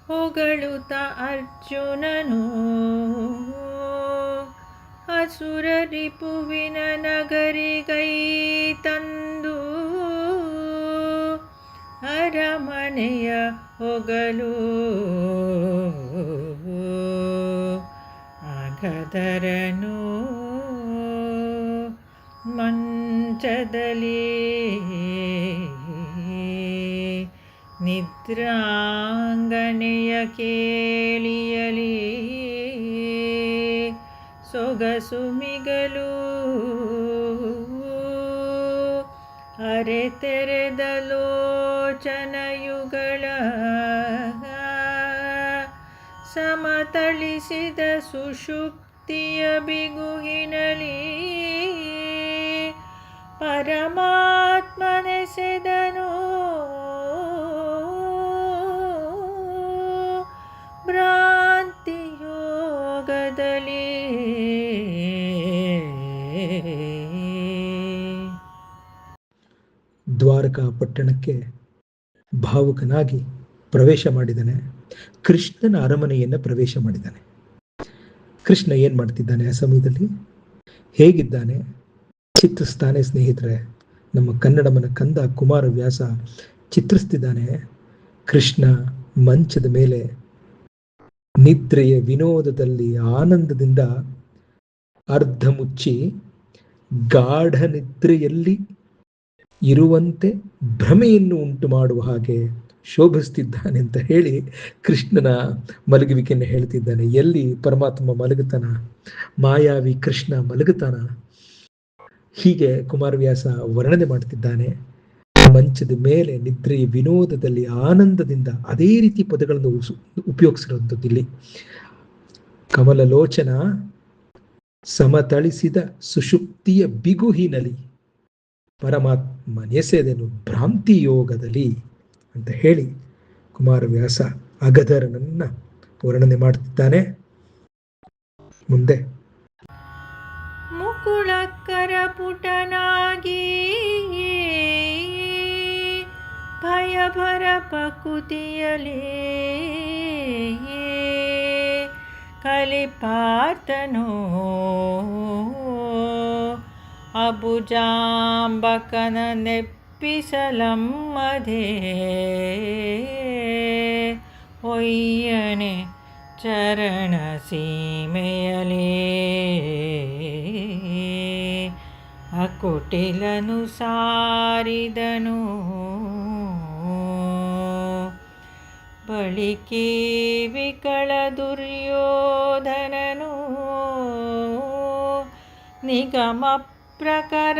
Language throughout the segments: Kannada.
ಹೊಗಳುತ್ತ ಅರ್ಜುನನು ಅಸುರ ರಿಪುವಿನ ನಗರಿಗೈ ತಂದು ಅರಮನೆಯ ಹೊಗಲು ಅಗದರನು ಮಂಚದಲ್ಲಿ ನಿದ್ರಾಂಗನೆಯ ಕೇಳಿಯಲಿ ಸೊಗಸು ಮಿಗಲು ಅರೆತೆರೆದ ಲೋಚನಯುಗಳ ಸಮತಳಿಸಿದ ಸುಷುಪ್ತಿಯ ಬಿಗುಹಿನಲಿ ಪರಮಾತ್ಮನೆಸೆದನು ಭ್ರಾಂತಿಯೋಗದಲ್ಲಿ. ದ್ವಾರಕಾ ಪಟ್ಟಣಕ್ಕೆ ಭಾವುಕನಾಗಿ ಪ್ರವೇಶ ಮಾಡಿದ್ದಾನೆ. ಕೃಷ್ಣನ ಅರಮನೆಯನ್ನು ಪ್ರವೇಶ ಮಾಡಿದ್ದಾನೆ. ಕೃಷ್ಣ ಏನು ಮಾಡ್ತಿದ್ದಾನೆ ಆ ಸಮಯದಲ್ಲಿ, ಹೇಗಿದ್ದಾನೆ ಚಿತ್ರಿಸ್ತಾನೆ ಸ್ನೇಹಿತರೆ. ನಮ್ಮ ಕನ್ನಡಮನ ಕಂದ ಕುಮಾರವ್ಯಾಸ ಚಿತ್ರಿಸ್ತಿದ್ದಾನೆ. ಕೃಷ್ಣ ಮಂಚದ ಮೇಲೆ ನಿದ್ರೆಯ ವಿನೋದದಲ್ಲಿ ಆನಂದದಿಂದ ಅರ್ಧ ಮುಚ್ಚಿ ಗಾಢ ನಿದ್ರೆಯಲ್ಲಿ ಇರುವಂತೆ ಭ್ರಮೆಯನ್ನು ಉಂಟು ಮಾಡುವ ಹಾಗೆ ಶೋಭಿಸ್ತಿದ್ದಾನೆ ಅಂತ ಹೇಳಿ ಕೃಷ್ಣನ ಮಲಗುವಿಕೆಯನ್ನು ಹೇಳ್ತಿದ್ದಾನೆ. ಎಲ್ಲಿ ಪರಮಾತ್ಮ ಮಲಗುತ್ತಾನ, ಮಾಯಾವಿ ಕೃಷ್ಣ ಮಲಗುತ್ತಾನ, ಹೀಗೆ ಕುಮಾರವ್ಯಾಸ ವರ್ಣನೆ ಮಾಡ್ತಿದ್ದಾನೆ. ಮಂಚದ ಮೇಲೆ ನಿದ್ರೆಯ ವಿನೋದದಲ್ಲಿ ಆನಂದದಿಂದ, ಅದೇ ರೀತಿ ಪದಗಳನ್ನು ಉಪಯೋಗಿಸಿರುವಂಥದ್ದು ಇಲ್ಲಿ. ಕಮಲಲೋಚನ ಸಮತಳಿಸಿದ ಸುಷುಪ್ತಿಯ ಬಿಗುಹಿನಲಿ ಪರಮಾತ್ಮನೆಸೆದನು ಭ್ರಾಂತಿ ಯೋಗದಲ್ಲಿ ಅಂತ ಹೇಳಿ ಕುಮಾರವ್ಯಾಸ ಅಗಧರನನ್ನ ವರ್ಣನೆ ಮಾಡ್ತಿದ್ದಾನೆ. ಮುಂದೆ ಮುಕುಳಕ್ಕರ ಪುಟನಾಗಿ ಭಯಭರ ಪಕುತಿಯಲೇ ಕಲಿಪಾರ್ತನೋ ಅಬುಜಾಂಬಕನ ನೆಪ್ಪಿಸಲಮ್ಮದೇ ಒಯ್ಯನೆ ಚರಣ ಸೀಮೆಯಲೇ ಅಕುಟಿಲನು ಸಾರಿದನು ಬಳಿಕಿ ವಿಕಳ ದುರ್ಯೋಧನನು ನಿಗಮ ಪ್ರಕರ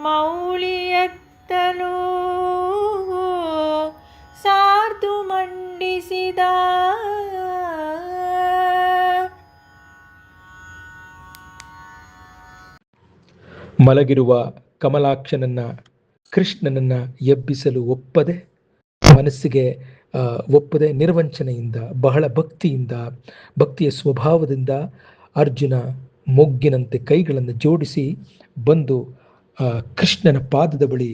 ಮೌಳಿಯತ್ತಲು ಸಾರ್ದು ಮಂಡಿಸಿದ ಮಲಗಿರುವ ಕಮಲಾಕ್ಷನನ್ನ ಕೃಷ್ಣನನ್ನ ಎಬ್ಬಿಸಲು ಒಪ್ಪದೆ, ಮನಸ್ಸಿಗೆ ಒಪ್ಪದೆ ನಿರ್ವಂಚನೆಯಿಂದ, ಬಹಳ ಭಕ್ತಿಯ ಸ್ವಭಾವದಿಂದ ಅರ್ಜುನ ಮೊಗ್ಗಿನಂತೆ ಕೈಗಳನ್ನು ಜೋಡಿಸಿ ಬಂದು ಕೃಷ್ಣನ ಪಾದದ ಬಳಿ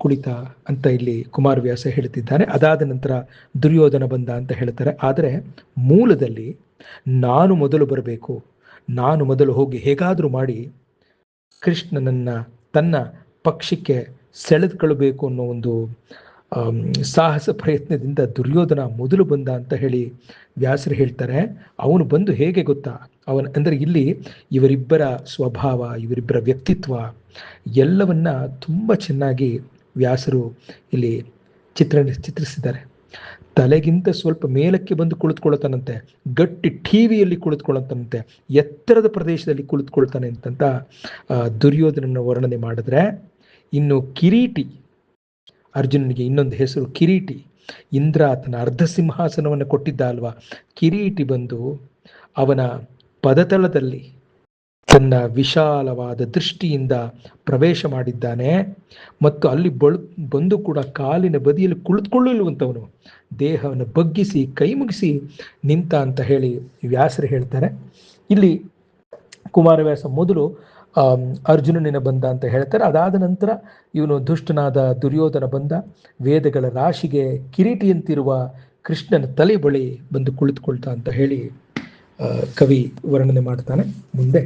ಕುಳಿತ ಅಂತ ಇಲ್ಲಿ ಕುಮಾರವ್ಯಾಸ ಹೇಳ್ತಿದ್ದಾನೆ. ಅದಾದ ನಂತರ ದುರ್ಯೋಧನ ಬಂದ ಅಂತ ಹೇಳ್ತಾರೆ. ಆದರೆ ಮೂಲದಲ್ಲಿ ನಾನು ಮೊದಲು ಬರಬೇಕು, ನಾನು ಮೊದಲು ಹೋಗಿ ಹೇಗಾದರೂ ಮಾಡಿ ಕೃಷ್ಣನನ್ನ ತನ್ನ ಪಕ್ಷಕ್ಕೆ ಸೆಳೆದುಕೊಳ್ಳಬೇಕು ಅನ್ನೋ ಒಂದು ಸಾಹಸ ಪ್ರಯತ್ನದಿಂದ ದುರ್ಯೋಧನ ಮೊದಲು ಬಂದ ಅಂತ ಹೇಳಿ ವ್ಯಾಸರು ಹೇಳ್ತಾರೆ. ಅವನು ಬಂದು ಹೇಗೆ ಗೊತ್ತಾ, ಅಂದರೆ ಇಲ್ಲಿ ಇವರಿಬ್ಬರ ಸ್ವಭಾವ, ಇವರಿಬ್ಬರ ವ್ಯಕ್ತಿತ್ವ ಎಲ್ಲವನ್ನ ತುಂಬ ಚೆನ್ನಾಗಿ ವ್ಯಾಸರು ಇಲ್ಲಿ ಚಿತ್ರಿಸಿದ್ದಾರೆ. ತಲೆಗಿಂತ ಸ್ವಲ್ಪ ಮೇಲಕ್ಕೆ ಬಂದು ಕುಳಿತುಕೊಳ್ತಾನಂತೆ, ಗಟ್ಟಿ ಟಿವಿಯಲ್ಲಿ ಕುಳಿತುಕೊಳ್ತಾನಂತೆ, ಎತ್ತರದ ಪ್ರದೇಶದಲ್ಲಿ ಕುಳಿತುಕೊಳ್ತಾನೆ ಅಂತಂತ ದುರ್ಯೋಧನನ ವರ್ಣನೆ ಮಾಡಿದ್ರೆ, ಇನ್ನು ಕಿರೀಟಿ, ಅರ್ಜುನನಿಗೆ ಇನ್ನೊಂದು ಹೆಸರು ಕಿರೀಟಿ. ಇಂದ್ರ ಆತನ ಅರ್ಧ ಸಿಂಹಾಸನವನ್ನು ಕೊಟ್ಟಿದ್ದ ಅಲ್ವಾ, ಕಿರೀಟಿ ಬಂದು ಅವನ ಪದತಳದಲ್ಲಿ ತನ್ನ ವಿಶಾಲವಾದ ದೃಷ್ಟಿಯಿಂದ ಪ್ರವೇಶ ಮಾಡಿದ್ದಾನೆ. ಮತ್ತು ಅಲ್ಲಿ ಬಂದು ಕೂಡ ಕಾಲಿನ ಬದಿಯಲ್ಲಿ ಕುಳಿತುಕೊಳ್ಳುವಂಥವನು ದೇಹವನ್ನು ಬಗ್ಗಿಸಿ ಕೈ ಮುಗಿಸಿ ನಿಂತ ಅಂತ ಹೇಳಿ ವ್ಯಾಸರು ಹೇಳ್ತಾರೆ. ಇಲ್ಲಿ ಕುಮಾರವ್ಯಾಸ ಮೊದಲು ಅರ್ಜುನನಿನ ಬಂದ ಅಂತ ಹೇಳ್ತಾರೆ. ಅದಾದ ನಂತರ ಇವನು ದುಷ್ಟನಾದ ದುರ್ಯೋಧನ ಬಂದ, ವೇದಗಳ ರಾಶಿಗೆ ಕಿರೀಟಿಯಂತಿರುವ ಕೃಷ್ಣನ ತಲೆ ಬಳಿ ಬಂದು ಕುಳಿತುಕೊಳ್ತಾ ಅಂತ ಹೇಳಿ ಕವಿ ವರ್ಣನೆ ಮಾಡ್ತಾನೆ. ಮುಂದೆ